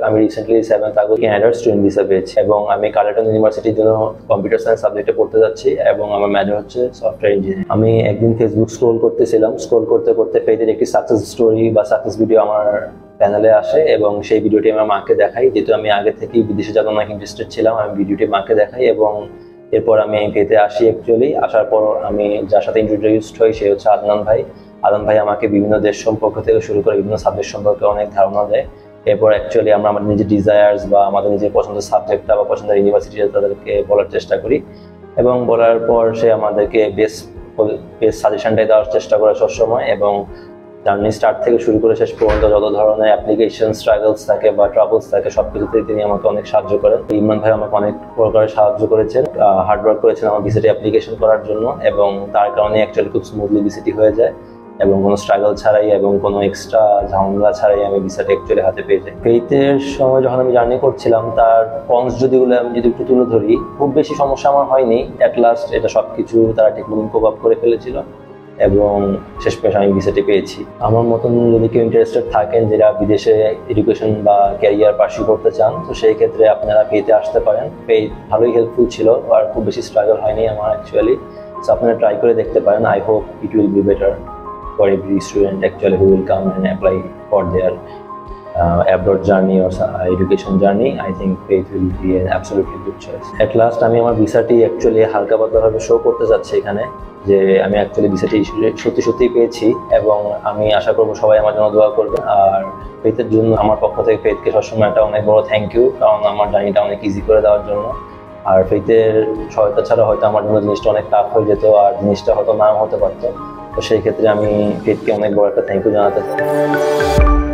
আমি recently 7th August ক্যানাডার student visa পেয়েছি এবং আমি কার্লেটন ইউনিভার্সিটির জন্য কম্পিউটার সায়েন্স সাবজেক্টে পড়তে যাচ্ছি এবং আমার মেজর হচ্ছে সফটওয়্যার ইঞ্জিনিয়ারিং। আমি একদিন ফেসবুক স্ক্রোল করতেছিলাম, স্ক্রোল করতে করতে ফেইথের একটি সাকসেস স্টোরি বা সাকসেস ভিডিও আমার প্যানেলে আসে এবং সেই ভিডিওটি আমার মাকে দেখাই। যেহেতু আমি আগে থেকেই বিদেশে যাওয়ার অনেক ইন্টারেস্টেড ছিলাম, আমি ভিডিওটি মাকে দেখাই এবং এরপর আমি ফেইথে আসি। অ্যাকচুয়ালি আসার পর আমি যার সাথে ইন্ট্রোডিউসড হই সে হচ্ছে আদনান ভাই। আদনান ভাই আমাকে বিভিন্ন দেশ সম্পর্ক থেকে শুরু করে বিভিন্ন সাবজেক্ট সম্পর্কে অনেক ধারণা দেয়। এরপর অ্যাকচুয়ালি আমরা আমাদের নিজের ডিজায়ার্স বা আমাদের নিজের পছন্দের সাবজেক্টটা বা পছন্দের ইউনিভার্সিটি তাদেরকে বলার চেষ্টা করি এবং বলার পর সে আমাদেরকে বেস্ট সাজেশনটাই দেওয়ার চেষ্টা করে সবসময় এবং জার্নি স্টার্ট থেকে শুরু করে শেষ পর্যন্ত যত ধরনের অ্যাপ্লিকেশন স্ট্রাগলস থাকে বা ট্রাবলস থাকে সবকিছুতেই তিনি আমাকে অনেক সাহায্য করেন। ইমরান ভাই আমাকে অনেক প্রকারে সাহায্য করেছেন, হার্ডওয়ার্ক করেছেন আমার ভিসাটি অ্যাপ্লিকেশন করার জন্য এবং তার কারণে অ্যাকচুয়ালি খুব স্মুথলি ভিসাটি হয়ে যায় এবং কোনো স্ট্রাগল ছাড়াই এবং কোনো এক্সট্রা ঝামেলা ছাড়াই আমি ভিসাটা অ্যাকচুয়ালি হাতে পেয়ে যাই। ফেইথের সময় যখন আমি জার্নি করছিলাম তার কনস যেগুলো আমি যদি একটু তুলে ধরি, খুব বেশি সমস্যা আমার হয়নি। অ্যাট লাস্ট এটা সবকিছু তারা ঠিকমতো কোপ আপ করে ফেলেছিল এবং শেষমেশ আমি ভিসাটি পেয়েছি। আমার মতন যদি কেউ ইন্টারেস্টেড থাকেন যারা বিদেশে এডুকেশন বা ক্যারিয়ার পার্সিউ করতে চান, তো সেই ক্ষেত্রে আপনারা ফেইথে আসতে পারেন। ফেইথ ভালোই হেল্পফুল ছিল আর খুব বেশি স্ট্রাগল হয়নি আমার অ্যাকচুয়ালি। সো আপনারা ট্রাই করে দেখতে পারেন। I hope it will be better for every student actually who will come and apply for their abroad journey or education journey. I think Faith will be an absolutely good choice. At last আমি আমার ভিসাটি actually হালকা পাতলাভাবে show করতে যাচ্ছি এখানে যে আমি actually ভিসাটি সত্যি সত্যিই পেয়েছি এবং আমি আশা করবো সবাই আমার জন্য দোয়া করবে। আর ফেইথের জন্য আমার পক্ষ থেকে ফেইথকে সবসময় একটা অনেক বড় থ্যাংক ইউ, কারণ আমার জার্নিটা অনেক ইজি করে দেওয়ার জন্য। আর ফেইথের সহায়তা ছাড়া হয়তো আমার জন্য জিনিসটা অনেক টাফ হয়ে যেত আর জিনিসটা হয়তো নাও হতে পারতো। তো সেই ক্ষেত্রে আমি ফেইথকে অনেক বড় একটা থ্যাংক ইউ জানাতে চাই।